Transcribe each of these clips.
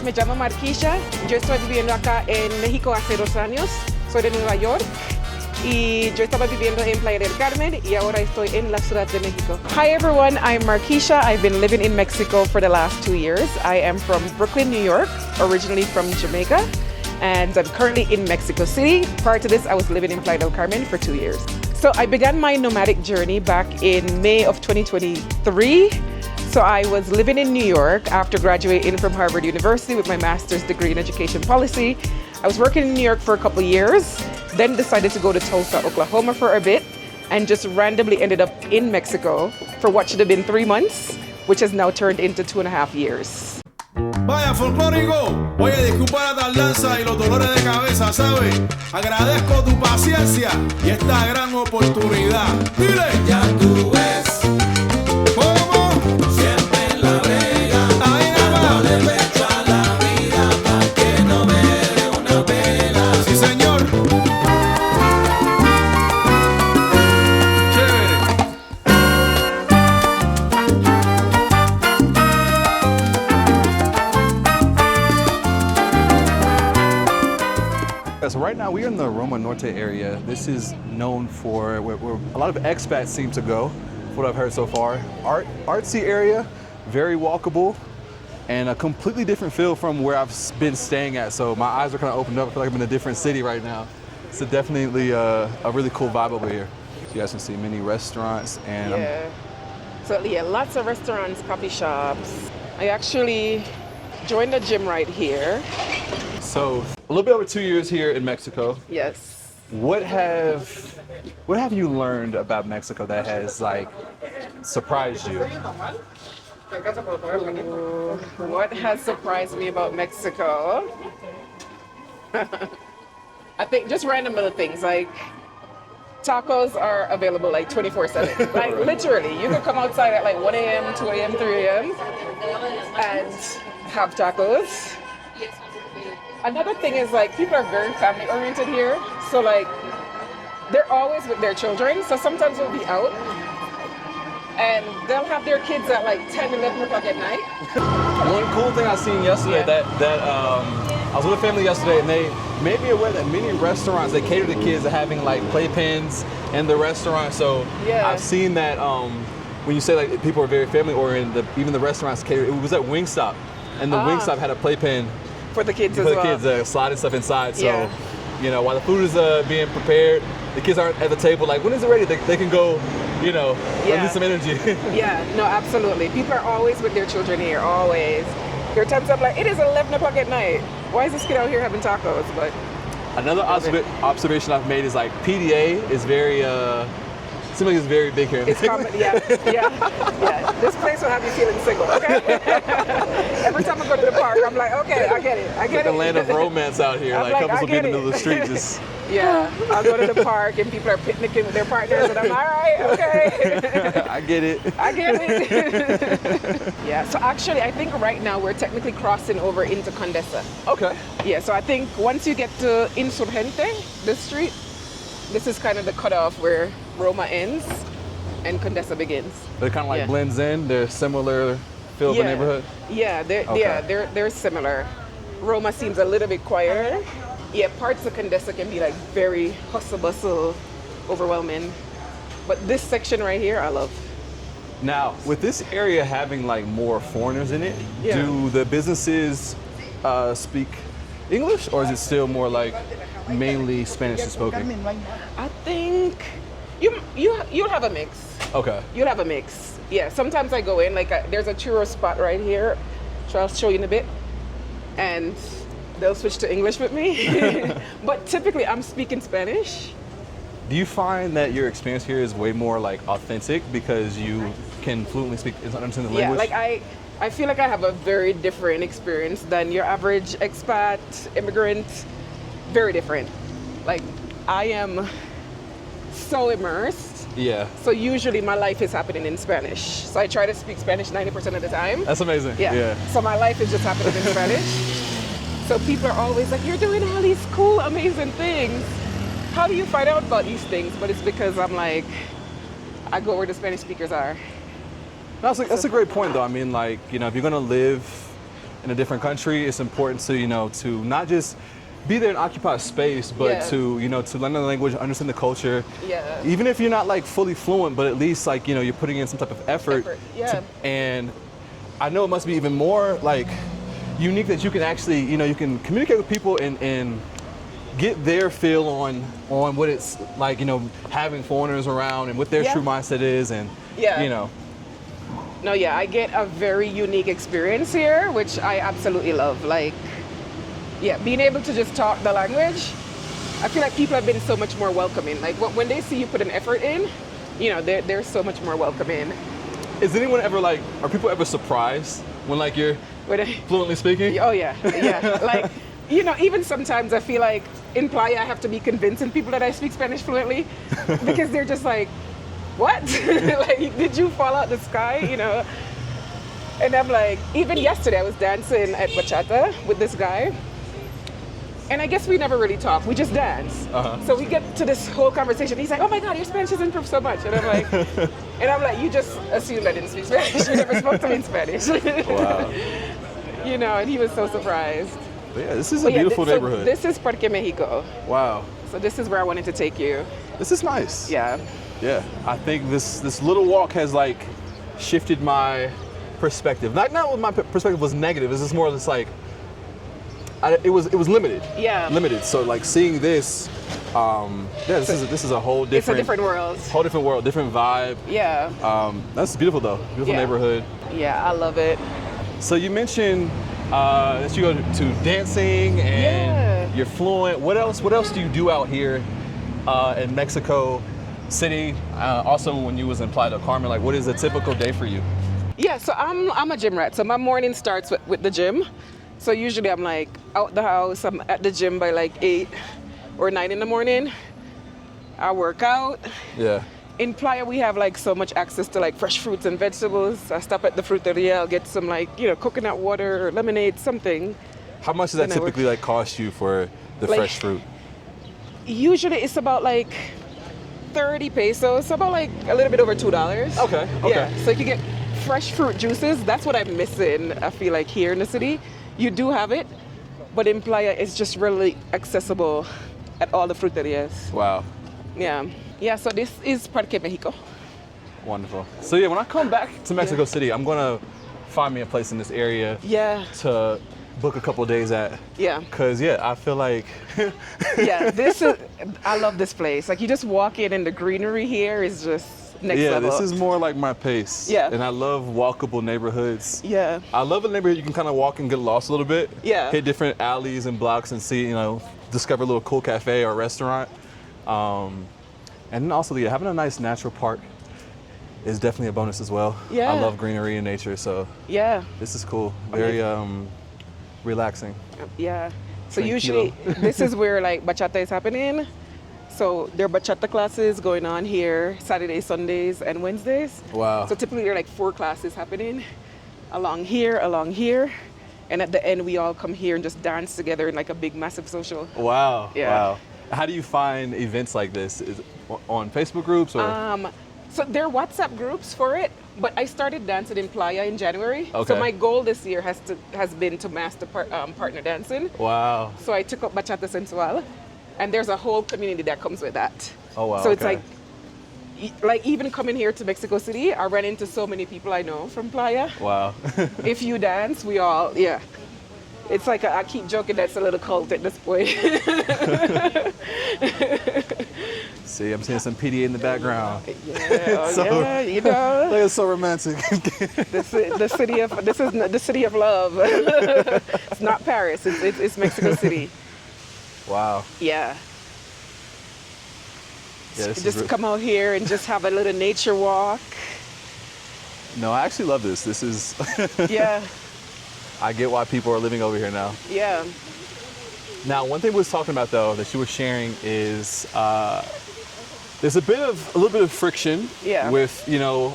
me llamo Marquisha. Yo estoy viviendo acá en México hace 2 años. Soy de Nueva York. Y yo estaba viviendo en Playa del Carmen y ahora estoy en la Ciudad de México. Hi everyone, I'm Marquisha. I've been living in Mexico for the last 2 years. I am from Brooklyn, New York, originally from Jamaica, and I'm currently in Mexico City. Prior to this, I was living in Playa del Carmen for 2 years. So I began my nomadic journey back in May of 2023. So I was living in New York after graduating from Harvard University with my master's degree in education policy. I was working in New York for a couple of years, then decided to go to Tulsa, Oklahoma for a bit, and just randomly ended up in Mexico for what should have been 3 months, which has now turned into 2.5 years. Vaya, folclórico. Oye, disculpa la tardanza y los dolores de cabeza, ¿sabes? Agradezco tu paciencia y esta gran oportunidad. Dile. Ya tú ves. ¿Cómo? Siempre en la brega. Ahí nada. Dándole pecho a la vida pa' que no me dé una pela. Sí, señor. So right now we're in the Roma Norte area. This is known for where a lot of expats seem to go, what I've heard so far. Artsy area, very walkable, and a completely different feel from where I've been staying at. So my eyes are kind of opened up. I feel like I'm in a different city right now. It's definitely a really cool vibe over here. So you guys can see many restaurants and So yeah, lots of restaurants, coffee shops. I actually joined a gym right here. So a little bit over 2 years here in Mexico. Yes. What have you learned about Mexico that has like surprised you? What has surprised me about Mexico? I think just random little things like tacos are available like 24/7. Like literally, you can come outside at like 1 a.m., 2 a.m., 3 a.m. and have tacos. Another thing is like people are very family oriented here. So like they're always with their children. So sometimes we'll be out and they'll have their kids at like 10, 11 o'clock at night. One cool thing I seen yesterday that I was with a family yesterday and they made me aware that many restaurants, they cater to kids that having like playpens in the restaurant. So I've seen that when you say like people are very family oriented, even the restaurants cater. It was at Wingstop and the Wingstop had a playpen for the kids as well. For the kids sliding stuff inside. So, you know, while the food is being prepared, the kids aren't at the table like, when is it ready? They can go, you know, release some energy. Yeah, no, absolutely. People are always with their children here, always. There are times I'm like, it is 11 o'clock at night. Why is this kid out here having tacos? But another observation I've made is like PDA is very, seems like it's very big here. It's common, yeah. This place will have you feeling single, okay? Every time I go to the park, I'm like, okay, I get it. It's like the land of romance out here. Like couples will be in the middle of the street just. Yeah, I'll go to the park and people are picnicking with their partners and I'm all right, okay. I get it. I get it. Yeah, so actually I think right now we're technically crossing over into Condesa. Okay. Yeah, so I think once you get to Insurgente, this street, this is kind of the cutoff where Roma ends and Condesa begins. They're kind of like blends in. They're similar feel of the neighborhood. Yeah, they're similar. Roma seems a little bit quieter. Yeah, parts of Condesa can be like very hustle bustle, overwhelming. But this section right here, I love. Now, with this area having like more foreigners in it, do the businesses speak English, or is it still more like mainly Spanish spoken? I think you'll have a mix. Okay. You'll have a mix. Yeah, sometimes I go in, like there's a churro spot right here, which I'll show you in a bit, and they'll switch to English with me. But typically I'm speaking Spanish. Do you find that your experience here is way more like authentic because you can fluently speak and understand the language? Yeah, like I feel like I have a very different experience than your average expat, immigrant. Very different. Like I am so immersed. Yeah. So usually my life is happening in Spanish. So I try to speak Spanish 90% of the time. That's amazing. Yeah. So my life is just happening in Spanish. So people are always like, you're doing all these cool, amazing things. How do you find out about these things? But it's because I'm like, I go where the Spanish speakers are. That's a great point though. I mean, like, you know, if you're gonna live in a different country, it's important to, to not just be there and occupy space, but to, to learn the language, understand the culture. Yeah. Even if you're not like fully fluent, but at least like, you're putting in some type of effort. Yeah. And I know it must be even more like unique that you can actually, you can communicate with people and get their feel on what it's like, having foreigners around and what their true mindset is, and No, yeah, I get a very unique experience here, which I absolutely love. Like, being able to just talk the language, I feel like people have been so much more welcoming. Like when they see you put an effort in, they're so much more welcoming. Is anyone ever like, are people ever surprised when like you're fluently speaking? Oh yeah. Like, even sometimes I feel like in Playa I have to be convincing people that I speak Spanish fluently because they're just like, what? Like, did you fall out the sky? And I'm like, even yesterday I was dancing at bachata with this guy. And I guess we never really talk. We just dance. So we get to this whole conversation. He's like, "Oh my God, your Spanish has improved so much." And I'm like, "You just assumed I didn't speak Spanish. You never spoke to me in Spanish." Wow. And he was so surprised. But yeah, this is a beautiful neighborhood. So this is Parque Mexico. Wow. So this is where I wanted to take you. This is nice. Yeah. Yeah. I think this little walk has like shifted my perspective. Not what my perspective was negative. It's just more just like, it was limited. Yeah. Limited. So like seeing this, this is a whole different. It's a different world. Whole different world, different vibe. Yeah. That's beautiful though. Beautiful neighborhood. Yeah, I love it. So you mentioned that you go to dancing and you're fluent. What else do you do out here in Mexico City? Also, when you was in Playa del Carmen, like what is a typical day for you? Yeah, so I'm a gym rat. So my morning starts with the gym. So usually I'm like out the house. I'm at the gym by like 8 or 9 in the morning. I work out. Yeah. In Playa, we have like so much access to like fresh fruits and vegetables. I stop at the fruteria, I'll get some like, coconut water or lemonade, something. How much does that typically like cost you for the fresh fruit? Usually it's about like 30 pesos, so about like a little bit over $2. Okay. Yeah, so you can get fresh fruit juices. That's what I'm missing, I feel like, here in the city. You do have it, but in Playa, it's just really accessible at all the fruterias. Wow. Yeah, so this is Parque Mexico. Wonderful. So yeah, when I come back to Mexico City, I'm gonna find me a place in this area to book a couple of days at. Yeah. Cause I feel like I love this place. Like you just walk in and the greenery here is just next level. This is more like my pace. Yeah. And I love walkable neighborhoods. Yeah. I love a neighborhood you can kind of walk and get lost a little bit. Yeah. Hit different alleys and blocks and see, discover a little cool cafe or restaurant. And then also, having a nice natural park is definitely a bonus as well. Yeah. I love greenery and nature, so this is cool. Very relaxing. Yeah. So Tranquilo. usually this is where like bachata is happening. So there are bachata classes going on here Saturdays, Sundays, and Wednesdays. Wow. So typically there are like 4 classes happening along here, and at the end we all come here and just dance together in like a big, massive social. Wow. Yeah. Wow. How do you find events like this? Is it on Facebook groups or? So there are WhatsApp groups for it, but I started dancing in Playa in January. Okay. So my goal this year has been to master partner dancing. Wow. So I took up bachata sensual, and there's a whole community that comes with that. Oh wow. So it's like even coming here to Mexico City, I ran into so many people I know from Playa. Wow. If you dance, we all It's like I keep joking that's a little cult at this point. See, I'm seeing some PDA in the background. Yeah, It's so romantic. This is the city of love. It's not Paris. It's Mexico City. Wow. Yeah. Just come out here and just have a little nature walk. No, I actually love this. This is. Yeah. I get why people are living over here now. Yeah. Now, one thing we was talking about though that you were sharing is there's a little bit of friction with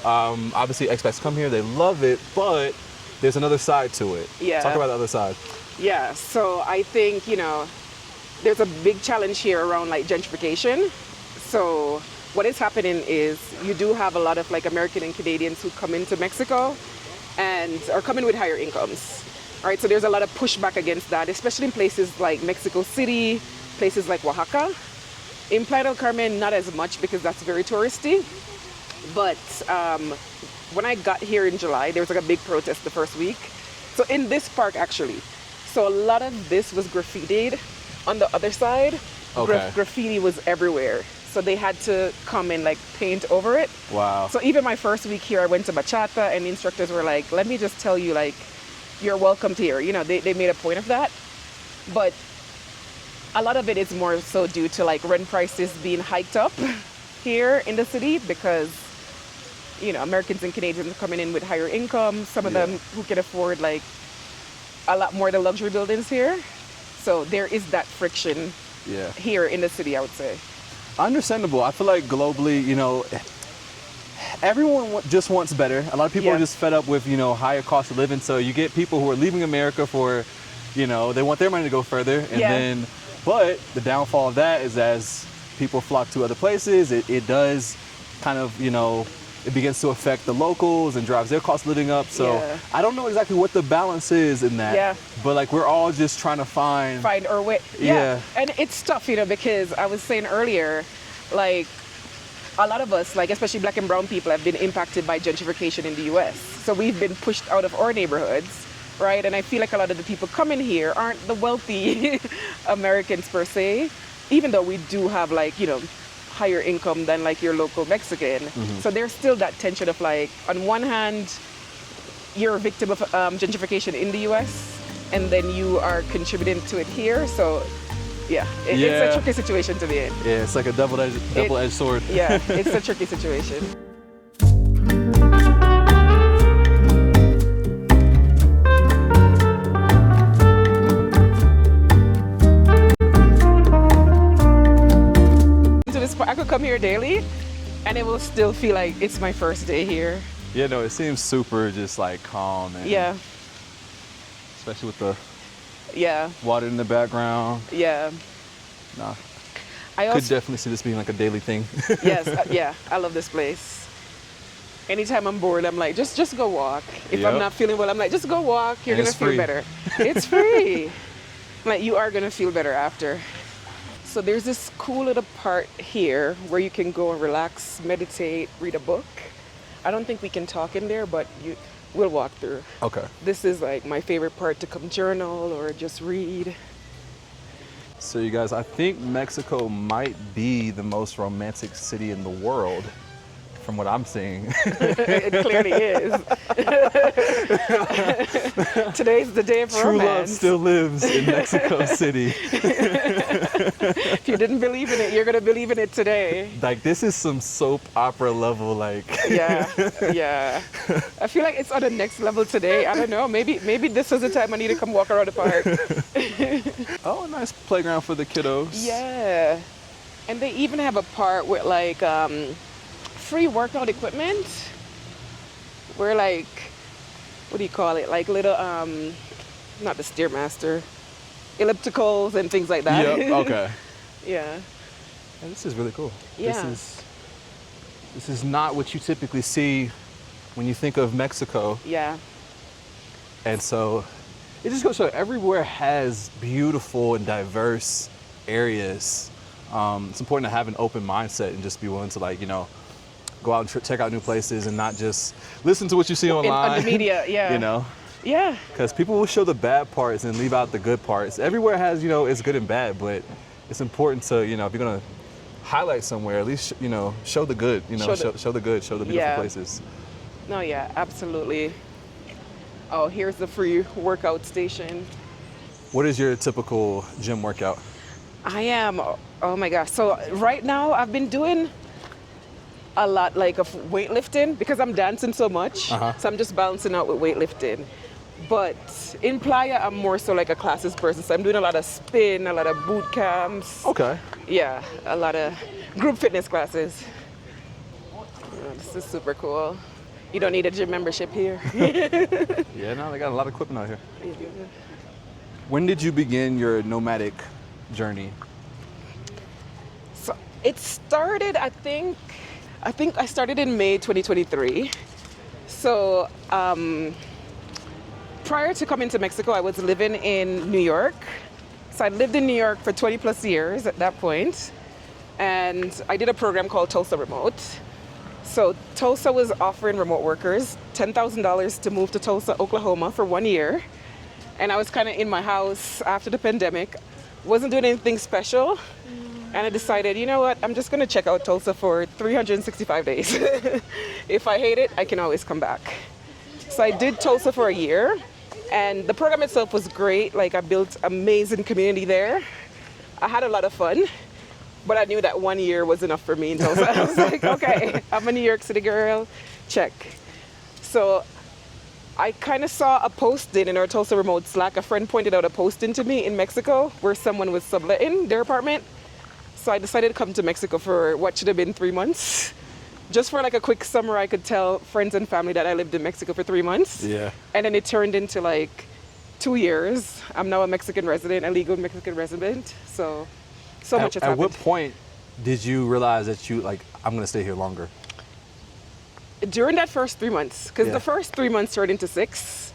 obviously expats come here, they love it, but there's another side to it. Yeah. Talk about the other side. Yeah. So I think there's a big challenge here around like gentrification. So what is happening is you do have a lot of like American and Canadians who come into Mexico and are coming with higher incomes. All right, so there's a lot of pushback against that, especially in places like Mexico City, places like Oaxaca. In Playa del Carmen, not as much because that's very touristy. But when I got here in July, there was like a big protest the first week. So in this park, actually, so a lot of this was graffitied. On the other side, Okay. graffiti was everywhere. So they had to come and like paint over it. Wow. So even my first week here, I went to bachata and the instructors were like, let me just tell you, like, you're welcomed here. You know, they made a point of that. But a lot of it is more so due to like rent prices being hiked up here in the city because, you know, Americans and Canadians are coming in with higher income. Some of them who can afford like a lot more of the luxury buildings here. So there is that friction here in the city, I would say. Understandable. I feel like globally, you know, everyone just wants better. A lot of people are just fed up with, you know, higher cost of living. So you get people who are leaving America for, you know, they want their money to go further. And then, but the downfall of that is as people flock to other places, it does kind of, you know, it begins to affect the locals and drives their cost of living up. So I don't know exactly what the balance is in that. But like we're all just trying to find our way. And it's tough, you know, because I was saying earlier, like a lot of us, like especially black and brown people, have been impacted by gentrification in the US. So we've been pushed out of our neighborhoods, right? And I feel like a lot of the people coming here aren't the wealthy Americans per se, even though we do have like, you know, higher income than like your local Mexican. So there's still that tension of like, on one hand, you're a victim of gentrification in the US, and then you are contributing to it here. So it's a tricky situation to be in. Yeah, it's like a double-edged sword. Yeah, it's a tricky situation. I could come here daily and it will still feel like it's my first day here. Yeah, no, it seems super just like calm and especially with the water in the background. Nah. I could definitely see this being like a daily thing. Yes, I love this place. Anytime I'm bored, I'm like, just go walk. If I'm not feeling well, I'm like, just go walk. You're gonna feel better. It's free. Like you are gonna feel better after. So there's this cool little part here where you can go and relax, meditate, read a book. I don't think we can talk in there, but we'll walk through. Okay. This is like my favorite part to come journal or just read. So you guys, I think Mexico might be the most romantic city in the world. From what I'm seeing. It clearly is. Today's the day of romance. True love still lives in Mexico City. If you didn't believe in it, you're going to believe in it today. Like this is some soap opera level, like. Yeah. I feel like it's on the next level today. I don't know. Maybe this is the time I need to come walk around the park. Oh, a nice playground for the kiddos. Yeah. And they even have a part with like, free workout equipment where like, what do you call it? Like little, not the Stairmaster, ellipticals and things like that. Yep, okay. Yeah. And this is really cool. Yeah. This is not what you typically see when you think of Mexico. Yeah. And so it just goes to show everywhere has beautiful and diverse areas. It's important to have an open mindset and just be willing to like, you know, go out and check out new places and not just listen to what you see online. On the media, You know? Yeah. Because people will show the bad parts and leave out the good parts. Everywhere has, you know, it's good and bad, but it's important to, you know, if you're going to highlight somewhere, at least, you know, show the good, you know, show the good, show the beautiful places. No, yeah, absolutely. Oh, here's the free workout station. What is your typical gym workout? I am, oh my gosh. So right now I've been doing a lot like of weightlifting because I'm dancing so much. So I'm just balancing out with weightlifting. But in Playa, I'm more so like a classes person. So I'm doing a lot of spin, a lot of boot camps. Okay. Yeah, a lot of group fitness classes. Yeah, this is super cool. You don't need a gym membership here. Yeah, no, they got a lot of equipment out here. When did you begin your nomadic journey? So it started, I think I started in May 2023. So Prior to coming to Mexico, I was living in New York. So I lived in New York for 20 plus years at that point. And I did a program called Tulsa Remote. So Tulsa was offering remote workers $10,000 to move to Tulsa, Oklahoma for 1 year. And I was kind of in my house after the pandemic, wasn't doing anything special. And I decided, you know what, I'm just gonna check out Tulsa for 365 days. If I hate it, I can always come back. So I did Tulsa for a year, and the program itself was great. Like, I built amazing community there. I had a lot of fun, but I knew that 1 year was enough for me in Tulsa. I was like, okay, I'm a New York City girl, check. So I kind of saw a posting in our Tulsa Remote Slack. A friend pointed out a posting to me in Mexico where someone was subletting their apartment. So I decided to come to Mexico for what should have been 3 months. Just for like a quick summer, I could tell friends and family that I lived in Mexico for 3 months. Yeah. And then it turned into like 2 years. I'm now a Mexican resident, a legal Mexican resident. So much has happened. At what point did you realize that I'm gonna stay here longer? During that first 3 months, because the first 3 months turned into 6.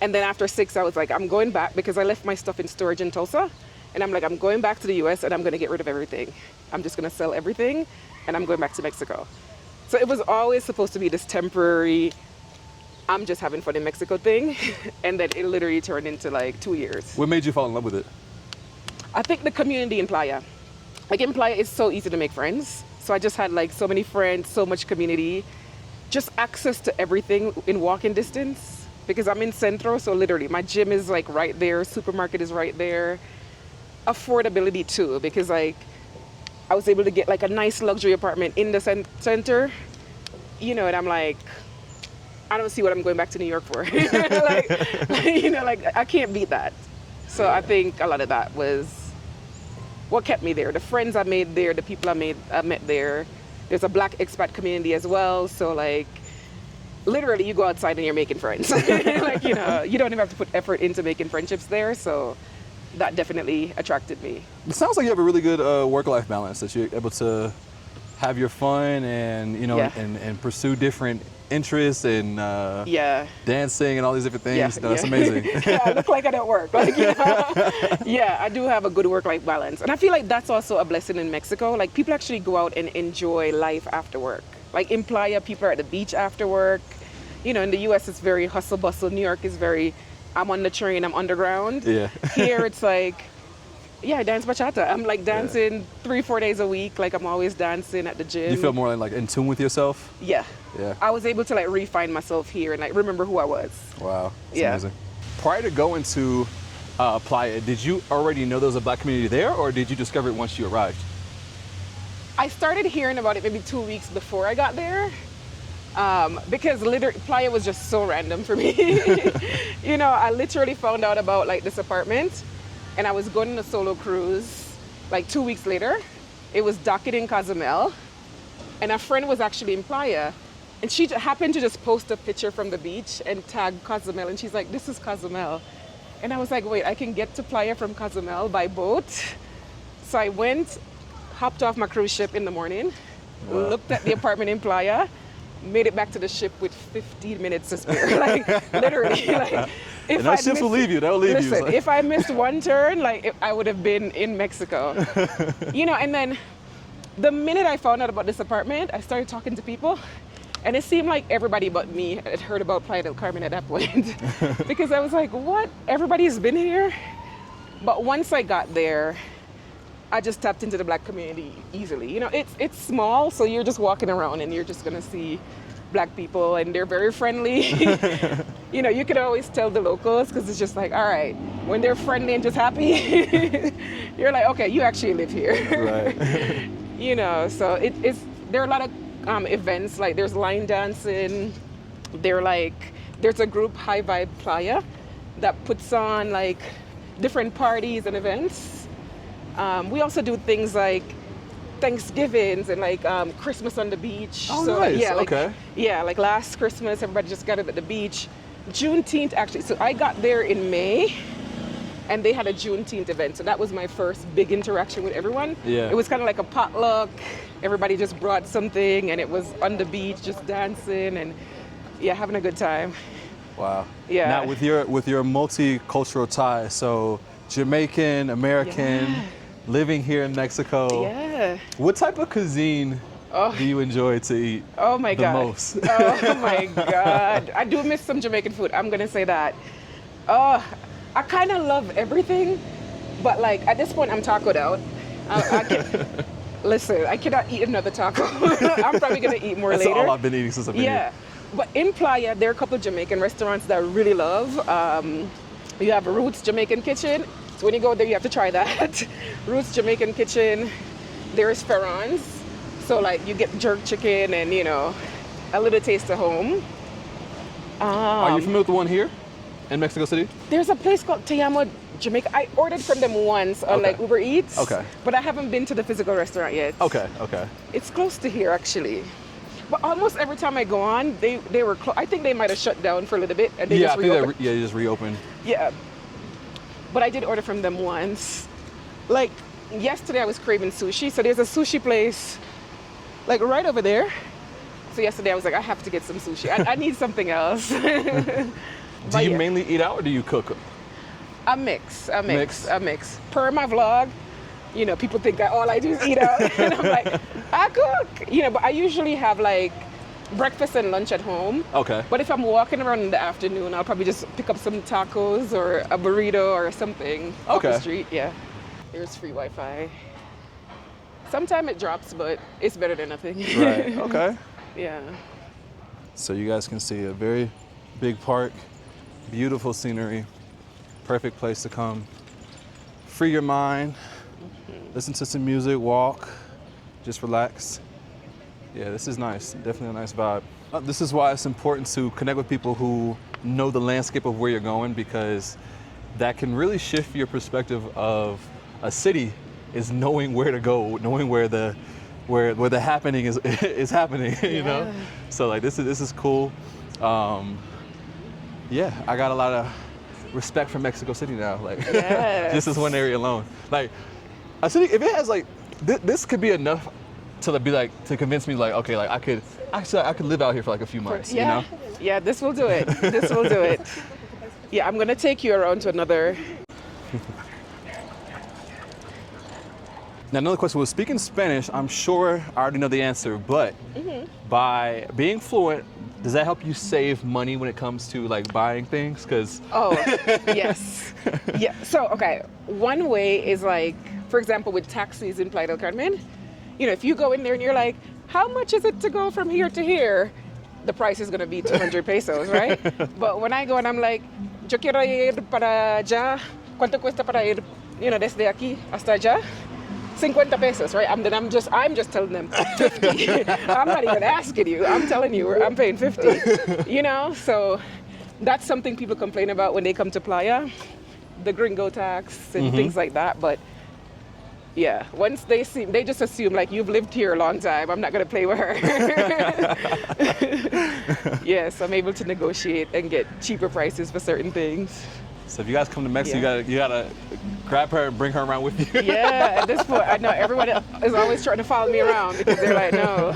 And then after 6, I was like, I'm going back, because I left my stuff in storage in Tulsa. And I'm like, I'm going back to the US and I'm gonna get rid of everything. I'm just gonna sell everything and I'm going back to Mexico. So it was always supposed to be this temporary, I'm just having fun in Mexico thing. And then it literally turned into like 2 years. What made you fall in love with it? I think the community in Playa. Like in Playa, it's so easy to make friends. So I just had like so many friends, so much community, just access to everything in walking distance. Because I'm in Centro, so literally my gym is like right there, supermarket is right there. Affordability too, because like I was able to get like a nice luxury apartment in the center, you know, and I'm like, I don't see what I'm going back to New York for. like I can't beat that. So I think a lot of that was what kept me there. The friends I made there, the people I met there. There's a Black expat community as well, so like literally you go outside and you're making friends. Like, you know, you don't even have to put effort into making friendships there, so that definitely attracted me. It sounds like you have a really good work-life balance, that you're able to have your fun and, you know, and pursue different interests and dancing and all these different things. That's amazing. Yeah, I look like I don't work. Like, you know, yeah, I do have a good work-life balance. And I feel like that's also a blessing in Mexico. Like, people actually go out and enjoy life after work. Like in Playa, people are at the beach after work. You know, in the US, it's very hustle bustle. New York is very, I'm on the train, I'm underground. Yeah. Here, it's like, yeah, I dance bachata. I'm like dancing 3-4 days a week. Like I'm always dancing at the gym. You feel more like in tune with yourself? Yeah. Yeah. I was able to like refine myself here and like remember who I was. Wow. That's amazing. Prior to going to Playa, did you already know there was a Black community there, or did you discover it once you arrived? I started hearing about it maybe 2 weeks before I got there. Because literally Playa was just so random for me. You know, I literally found out about like this apartment and I was going on a solo cruise like 2 weeks later. It was docked in Cozumel and a friend was actually in Playa and she happened to just post a picture from the beach and tag Cozumel and she's like, this is Cozumel. And I was like, wait, I can get to Playa from Cozumel by boat. So I went, hopped off my cruise ship in the morning, looked at the apartment in Playa, made it back to the ship with 15 minutes to spare. Like literally, like if those ships will leave you, they'll leave you. Listen, if I missed one turn, like I would have been in Mexico. You know, and then the minute I found out about this apartment, I started talking to people. And it seemed like everybody but me had heard about Playa del Carmen at that point. Because I was like, what? Everybody's been here? But once I got there, I just tapped into the Black community easily. You know, it's small, so you're just walking around and you're just gonna see Black people and they're very friendly. You know, you could always tell the locals because it's just like, all right, when they're friendly and just happy, you're like, okay, you actually live here. Right. You know, so there are a lot of events, like there's line dancing, there's a group, High Vibe Playa, that puts on like different parties and events. We also do things like Thanksgivings and like Christmas on the beach. Oh, so, nice. Yeah, like, okay. Yeah, like last Christmas, everybody just gathered at the beach. Juneteenth, actually. So I got there in May, and they had a Juneteenth event. So that was my first big interaction with everyone. Yeah. It was kind of like a potluck. Everybody just brought something, and it was on the beach, just dancing and having a good time. Wow. Yeah. Now with your multicultural ties, so Jamaican, American, Yeah. living here in Mexico. Yeah. What type of cuisine do you enjoy to eat Oh my the God. most? Oh my God. I do miss some Jamaican food. I'm gonna say that. I kind of love everything, but like at this point I'm tacoed out. I can't, listen, I cannot eat another taco. I'm probably gonna eat more That's later. all I've been eating since I've been Yeah. here. But in Playa, there are a couple of Jamaican restaurants that I really love. You have Roots Jamaican Kitchen. So when you go there, you have to try that. Roots Jamaican Kitchen. There's Ferran's. So like you get jerk chicken and, you know, a little taste of home. Are you familiar with the one here in Mexico City? There's a place called Te Amo Jamaica. I ordered from them once on like Uber Eats. Okay. But I haven't been to the physical restaurant yet. Okay. It's close to here actually. But almost every time I go on, they were I think they might have shut down for a little bit and they just reopened. They just reopened. Yeah. But I did order from them once. Like yesterday I was craving sushi. So there's a sushi place like right over there. So yesterday I was like, I have to get some sushi. I need something else. Do you mainly eat out or do you cook? A mix. Per my vlog, you know, people think that all I do is eat out. And I'm like, I cook. You know, but I usually have like breakfast and lunch at home. Okay. But if I'm walking around in the afternoon, I'll probably just pick up some tacos or a burrito or something off the street. Yeah. There's free Wi-Fi. Sometimes it drops, but it's better than nothing. Right. Okay. Yeah. So you guys can see a very big park, beautiful scenery, perfect place to come. Free your mind, listen to some music, walk, just relax. Yeah, this is nice. Definitely a nice vibe. This is why it's important to connect with people who know the landscape of where you're going, because that can really shift your perspective of a city, is knowing where to go, knowing where the happening is happening, you know? So like this is cool. Yeah, I got a lot of respect for Mexico City now. Like just this one area alone. Like a city, if it has like this could be enough to be like to convince me like, okay, like I could live out here for like a few months, you know? Yeah, this will do it. This will do it. Yeah, I'm gonna take you around to another. Now another question was, speaking Spanish, I'm sure I already know the answer, but by being fluent, does that help you save money when it comes to like buying things? Oh, yes. Yeah, so okay, one way is like, for example, with taxis in Playa del Carmen, you know, if you go in there and you're like, how much is it to go from here to here? The price is gonna be 200 pesos, right? But when I go and I'm like, yo quiero ir para allá, ¿cuánto cuesta para ir, you know, desde aquí hasta allá? 50 pesos, right? I'm just telling them 50. I'm not even asking you. I'm telling you, I'm paying 50. You know, so that's something people complain about when they come to Playa, the gringo tax and things like that. But yeah, once they just assume like you've lived here a long time. I'm not gonna play with her. Yes, I'm able to negotiate and get cheaper prices for certain things. So if you guys come to Mexico, you gotta grab her and bring her around with you. Yeah, at this point, I know everyone is always trying to follow me around because they're like, no,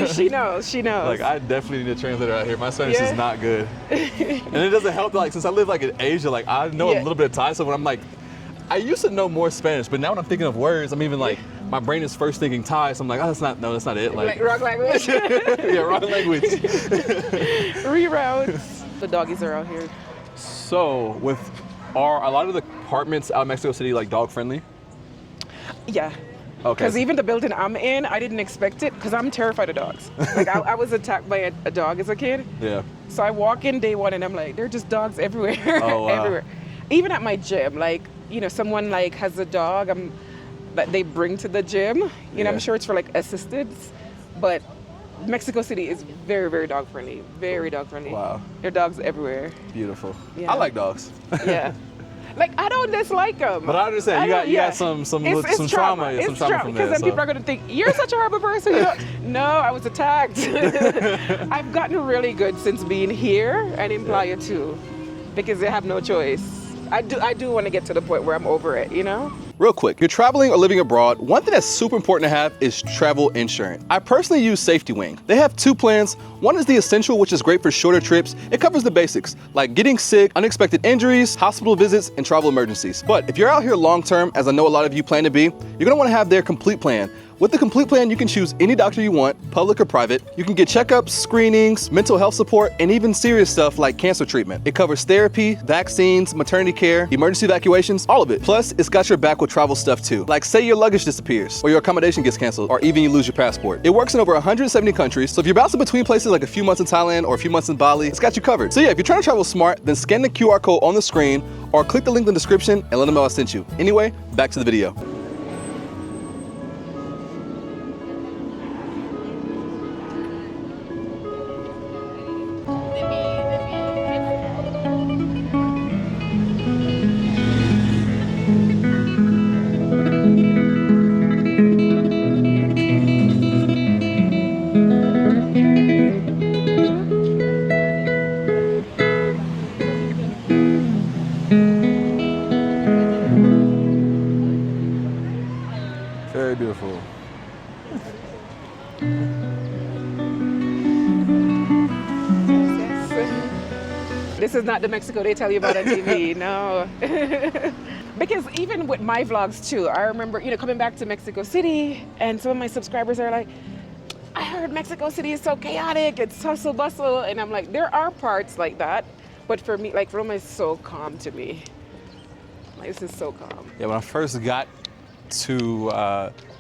she knows. Like, I definitely need a translator out here. My Spanish is not good. And it doesn't help, like, since I live like in Asia, like I know a little bit of Thai, so when I'm like, I used to know more Spanish, but now when I'm thinking of words, I'm even like, my brain is first thinking Thai, so I'm like, oh, that's not it. Like wrong language. Yeah, wrong language. Reroutes. The doggies are out here. So, are a lot of the apartments out in Mexico City like dog friendly? Yeah. Okay. Because even the building I'm in, I didn't expect it because I'm terrified of dogs. Like I was attacked by a dog as a kid. Yeah. So I walk in day one and I'm like, there are just dogs everywhere. Oh, wow. Everywhere. Even at my gym, like, you know, someone like has a dog that they bring to the gym. You know, I'm sure it's for like assistance, but Mexico City is very, very dog friendly. Very dog friendly. Wow. There are dogs everywhere. Beautiful. Yeah. I like dogs. Yeah. Like, I don't dislike them. But I understand, you got some trauma. It's trauma from there. Because then people are going to think, you're such a horrible person. You know? No, I was attacked. I've gotten really good since being here and in Playa too, because they have no choice. I do want to get to the point where I'm over it, you know? Real quick, you're traveling or living abroad, one thing that's super important to have is travel insurance. I personally use Safety Wing. They have two plans. One is the Essential, which is great for shorter trips. It covers the basics, like getting sick, unexpected injuries, hospital visits, and travel emergencies. But if you're out here long term, as I know a lot of you plan to be, you're gonna wanna have their Complete plan. With the Complete plan, you can choose any doctor you want, public or private. You can get checkups, screenings, mental health support, and even serious stuff like cancer treatment. It covers therapy, vaccines, maternity care, emergency evacuations, all of it. Plus, it's got your back with travel stuff too. Like say your luggage disappears, or your accommodation gets canceled, or even you lose your passport. It works in over 170 countries, so if you're bouncing between places like a few months in Thailand or a few months in Bali, it's got you covered. So yeah, if you're trying to travel smart, then scan the QR code on the screen, or click the link in the description and let them know I sent you. Anyway, back to the video. Very beautiful. This is not the Mexico they tell you about on TV, no. Because even with my vlogs too, I remember, coming back to Mexico City, and some of my subscribers are like, I heard Mexico City is so chaotic, it's hustle bustle, and I'm like, there are parts like that, but for me, like Roma is so calm to me. Like, this is so calm. Yeah, when I first got to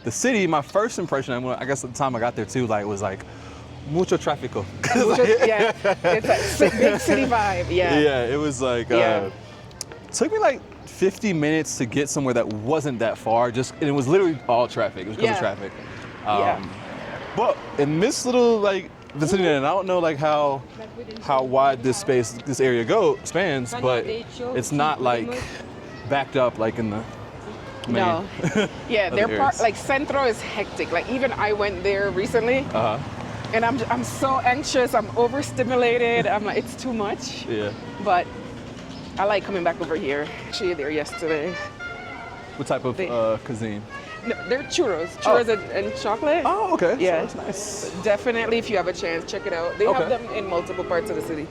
the city, my first impression, I guess at the time I got there too, was mucho tráfico. Yeah, it's like big city vibe, yeah. Yeah, it was like, it took me like 50 minutes to get somewhere that wasn't that far, and it was literally all traffic, it was because of traffic. But in this little vicinity, and I don't know how wide this area spans, but it's not backed up in the main. No. Yeah, their part, Centro is hectic. Even I went there recently. And I'm so anxious, I'm overstimulated, I'm like, it's too much. Yeah. But I like coming back over here. Actually there yesterday. What type of cuisine? No, they're churros and chocolate. Oh, okay. Yeah. So that's nice. Definitely, if you have a chance, check it out. They have them in multiple parts of the city.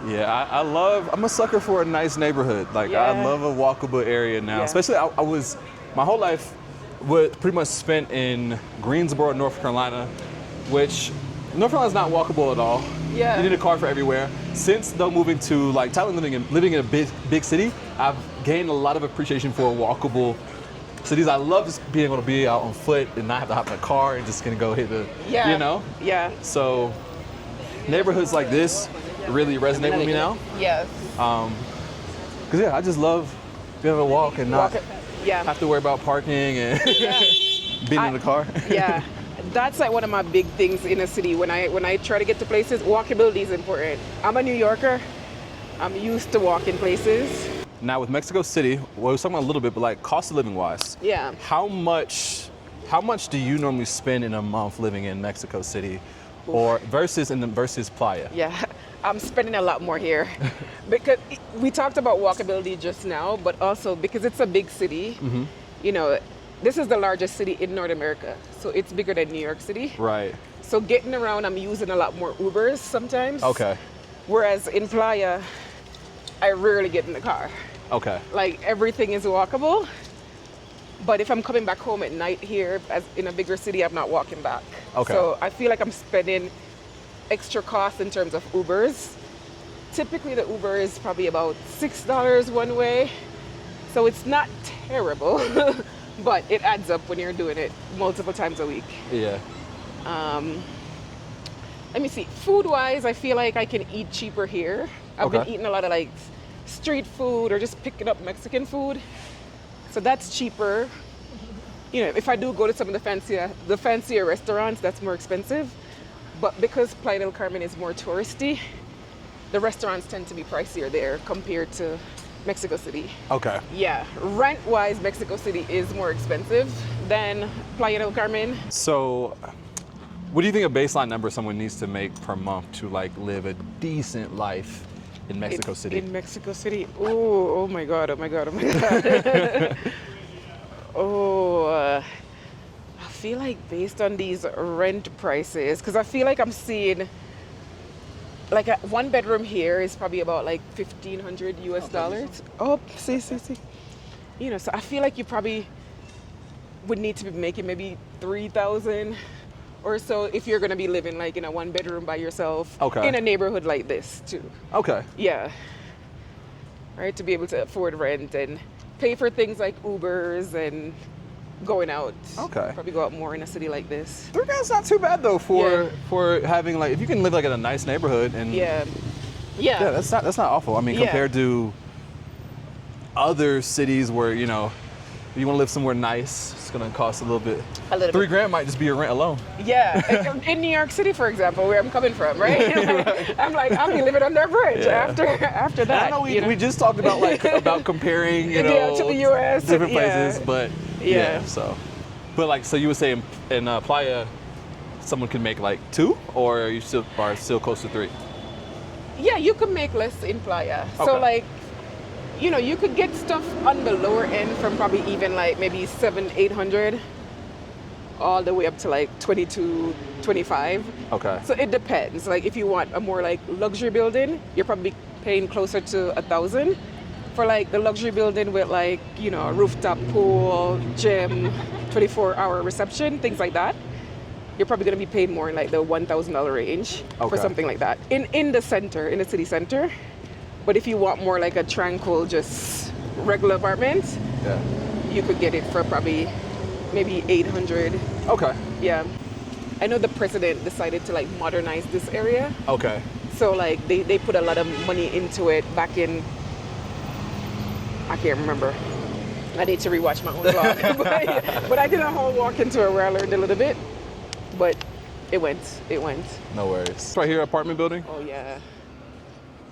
Yeah, I'm a sucker for a nice neighborhood. I love a walkable area now. Yeah. Especially my whole life pretty much spent in Greensboro, North Carolina, which North Carolina's not walkable at all. Yeah. You need a car for everywhere. Since though moving to Thailand, living in a big city, I've gained a lot of appreciation for walkable cities. I love just being able to be out on foot and not have to hop in a car and just gonna go hit the, Yeah. So neighborhoods like this really resonate with me now. Yes. Cause I just love being able to walk and not have to worry about parking and being in the car. Yeah. That's one of my big things in a city. When I try to get to places, walkability is important. I'm a New Yorker. I'm used to walking places. Now with Mexico City, we were talking about a little bit, but cost of living wise. Yeah. How much do you normally spend in a month living in Mexico City, or versus Playa? Yeah, I'm spending a lot more here because we talked about walkability just now, but also because it's a big city. Mm-hmm. This is the largest city in North America, so it's bigger than New York City. Right. So getting around, I'm using a lot more Ubers sometimes. Okay. Whereas in Playa, I rarely get in the car. Okay. Everything is walkable. But if I'm coming back home at night here, as in a bigger city, I'm not walking back. Okay. So I feel like I'm spending extra costs in terms of Ubers. Typically the Uber is probably about $6 one way. So it's not terrible, but it adds up when you're doing it multiple times a week. Yeah. Let me see, food-wise, I feel like I can eat cheaper here. I've been eating a lot of street food or just picking up Mexican food. So that's cheaper. If I do go to some of the fancier restaurants, that's more expensive. But because Playa del Carmen is more touristy, the restaurants tend to be pricier there compared to Mexico City. Okay. Yeah, rent-wise, Mexico City is more expensive than Playa del Carmen. So What do you think a baseline number someone needs to make per month to like live a decent life in Mexico City? In Mexico City, oh my God, oh my God, oh my God. I feel like based on these rent prices, because I feel like I'm seeing like a one bedroom here is probably about like $1,500 US. Oh, see. You know, so I feel like you probably would need to be making maybe 3,000 or so if you're gonna be living like in a one bedroom by yourself in a neighborhood like this too. Okay. Yeah. Right, to be able to afford rent and pay for things like Ubers and going out. Okay. Probably go out more in a city like this. $3,000's not too bad though for having like if you can live like in a nice neighborhood and Yeah, that's not awful. I mean, compared to other cities where you know if you want to live somewhere nice, it's gonna cost a little bit. $3,000 might just be your rent alone. Yeah, in New York City, for example, where I'm coming from, right? Right. I'm like, I'll be living under a bridge after that. I know we just talked about like about comparing, you know, to the U.S. different places, but so you would say in Playa, someone can make like 2, or are you still close to 3? Yeah, you can make less in Playa. Okay. So like, you know, you could get stuff on the lower end from probably even like maybe 700-800 all the way up to like 22, 25. Okay. So it depends. Like if you want a more like luxury building, you're probably paying closer to 1,000. For like the luxury building with like, you know, a rooftop pool, gym, 24-hour reception, things like that, you're probably going to be paying more in like the $1,000 range for something like that in the center, in the city center. But if you want more like a tranquil, just regular apartment, you could get it for probably maybe 800. Okay. Yeah. I know the president decided to like modernize this area. Okay. So like they put a lot of money into it back in, I can't remember. I need to rewatch my own vlog. but I did a whole walk into it where I learned a little bit. But it went. No worries. Right here, apartment building? Oh yeah.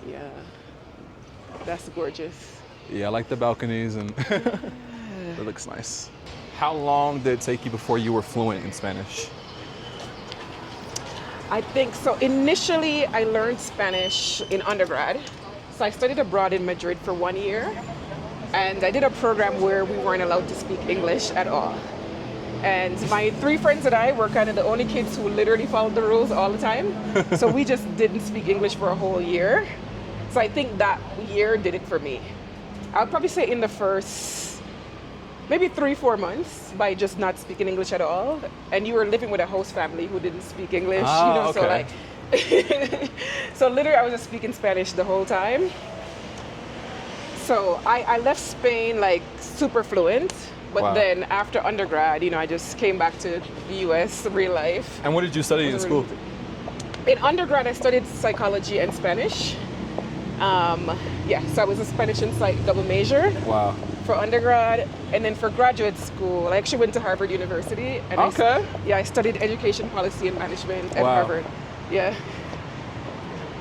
Yeah. That's gorgeous. Yeah, I like the balconies and it looks nice. How long did it take you before you were fluent in Spanish? I think so. Initially, I learned Spanish in undergrad. So I studied abroad in Madrid for 1 year. And I did a program where we weren't allowed to speak English at all. And my 3 friends and I were kind of the only kids who literally followed the rules all the time. So we just didn't speak English for a whole year. So I think that year did it for me. I would probably say in the first maybe 3-4 months by just not speaking English at all. And you were living with a host family who didn't speak English, so like so literally I was just speaking Spanish the whole time. So I left Spain like super fluent, but then after undergrad, you know, I just came back to the US, real life. And what did you study in school? In undergrad, I studied psychology and Spanish. So I was a Spanish and Psych double major for undergrad, and then for graduate school, I actually went to Harvard University. And I studied education policy and management at Harvard. Yeah.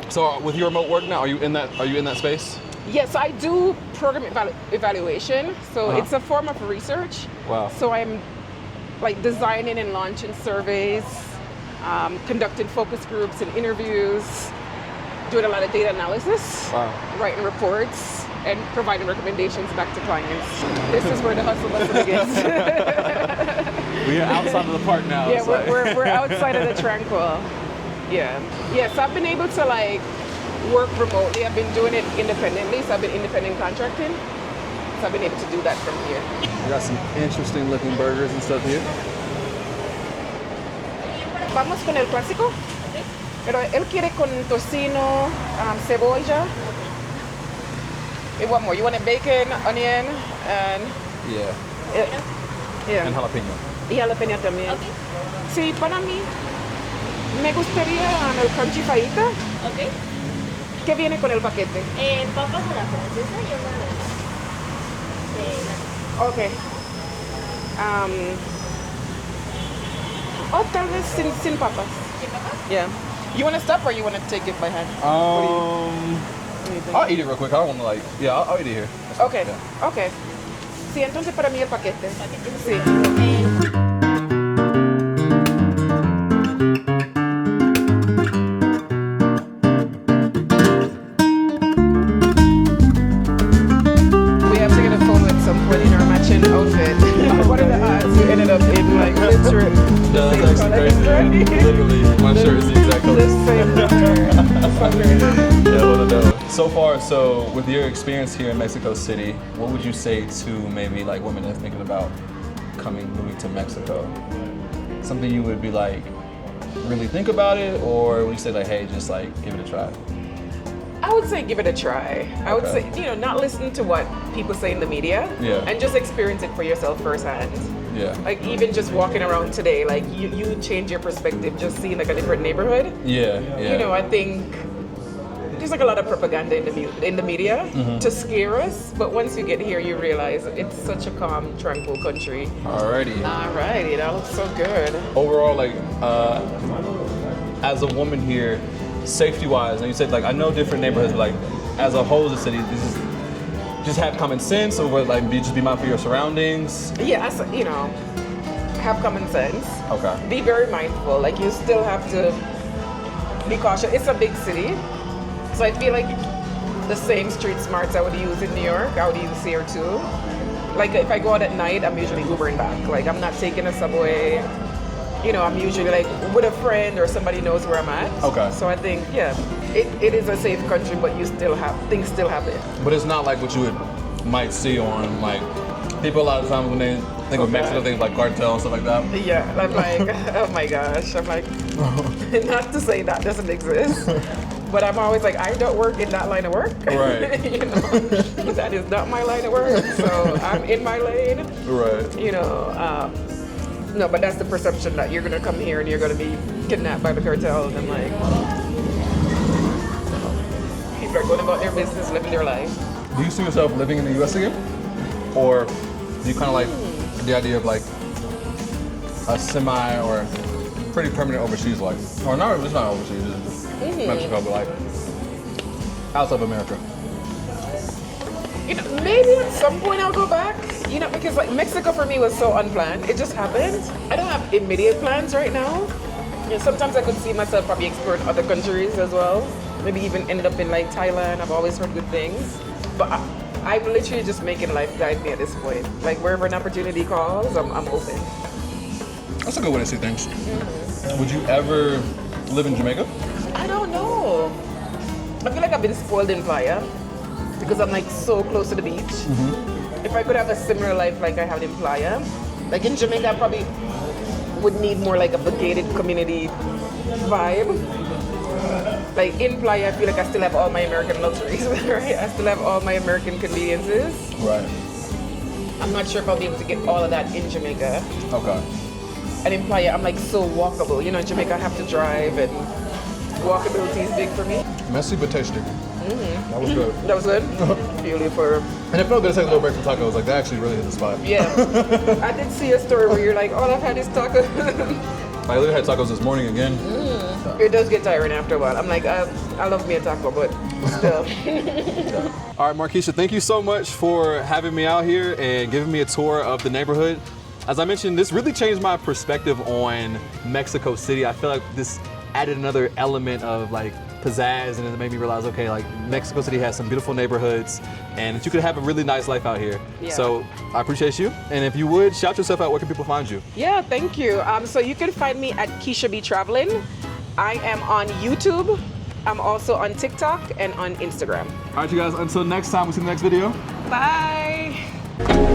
So with your remote work now, are you in that space? Yes, I do program evaluation. So it's a form of research. Wow. So I'm like designing and launching surveys, conducting focus groups and interviews, doing a lot of data analysis, writing reports, and providing recommendations back to clients. This is where the hustle bustle begins. We are outside of the park now. Yeah, we're outside of the tranquil. Yeah. Yes, I've been able to like work remotely. I've been doing it independently, so I've been independent contracting. So I've been able to do that from here. We got some interesting looking burgers and stuff here. Vamos con el clásico. Pero él quiere con tocino, cebolla. And what more? You want a bacon, onion, and... And jalapeno. Y jalapeno también. Okay. Sí, para mí me gustaría el crunchy fajita. Okay. ¿Qué viene con el paquete? Papas a la francesa y una de Okay. Tal vez sin papas. ¿Sin papas? Yeah. You want to stop or you want to take it by hand? I'll eat it real quick. I don't want to like. Yeah, I'll eat it here. Okay. Yeah. Okay. Sí, entonces para mí el paquete. Sí. Literally, my shirt is the exact color. The same color. Yeah, what a know. So far, so with your experience here in Mexico City, what would you say to maybe like women that are thinking about moving to Mexico? Something you would be like, really think about it, or would you say like, hey, just like give it a try? I would say give it a try. I would Okay. say, not listen to what people say in the media, Yeah. and just experience it for yourself firsthand. Yeah. Like even just walking around today, like you change your perspective just seeing like a different neighborhood. Yeah. I think there's like a lot of propaganda in the media to scare us, but once you get here, you realize it's such a calm, tranquil country. Alrighty. All right, that looks so good. Overall, like, as a woman here, safety-wise, and you said like I know different neighborhoods, but like as a whole, as a city, this is just have common sense, or like just be mindful of your surroundings. Yeah, have common sense. Okay. Be very mindful. Like you still have to be cautious. It's a big city, so I feel like the same street smarts I would use in New York, I would use here too. Like if I go out at night, I'm usually Ubering back. Like I'm not taking a subway. I'm usually like with a friend or somebody knows where I'm at. Okay. So I think, it is a safe country, but things still happen. But it's not like what you might see on like people a lot of times when they think of Mexico, they think like cartel and stuff like that. Yeah, I'm like, oh my gosh. I'm like, not to say that doesn't exist, but I'm always like, I don't work in that line of work. Right. That is not my line of work. So I'm in my lane. Right. No, but that's the perception that you're gonna come here and you're gonna be kidnapped by the cartel, and I'm like, people are going about their business, living their life. Do you see yourself living in the U.S. again, or do you kind of like the idea of like a semi or pretty permanent overseas life, or not? It's not overseas, it's just Mexico, but like outside of America. Maybe at some point I'll go back. Because like Mexico for me was so unplanned. It just happened. I don't have immediate plans right now. Sometimes I could see myself probably exploring other countries as well. Maybe even ended up in like Thailand. I've always heard good things. But I'm literally just making life guide me at this point. Like wherever an opportunity calls, I'm open. That's a good way to see things. Would you ever live in Jamaica? I don't know. I feel like I've been spoiled in Playa because I'm like so close to the beach. If I could have a similar life like I had in Playa, like in Jamaica, I probably would need more like a gated community vibe. Like in Playa, I feel like I still have all my American luxuries, right? I still have all my American conveniences. Right. I'm not sure if I'll be able to get all of that in Jamaica. Okay. And in Playa, I'm like so walkable. In Jamaica, I have to drive, and walkability is big for me. Messy but tasty. That was good. That was good. Beautiful. And it felt good to take a little break from tacos. Like that actually really hit the spot. Yeah. I did see a story where you're like, all I've had is tacos. I literally had tacos this morning again. It does get tiring after a while. I'm like, I love me a taco, but still. All right, Markeisha, thank you so much for having me out here and giving me a tour of the neighborhood. As I mentioned, this really changed my perspective on Mexico City. I feel like this added another element of like pizzazz, and it made me realize, okay, like Mexico City has some beautiful neighborhoods and that you could have a really nice life out here. Yeah. So I appreciate you. And if you would, shout yourself out, where can people find you? Yeah, thank you. So you can find me at Keisha Be Traveling. I am on YouTube. I'm also on TikTok and on Instagram. All right, you guys, until next time, we'll see you in the next video. Bye.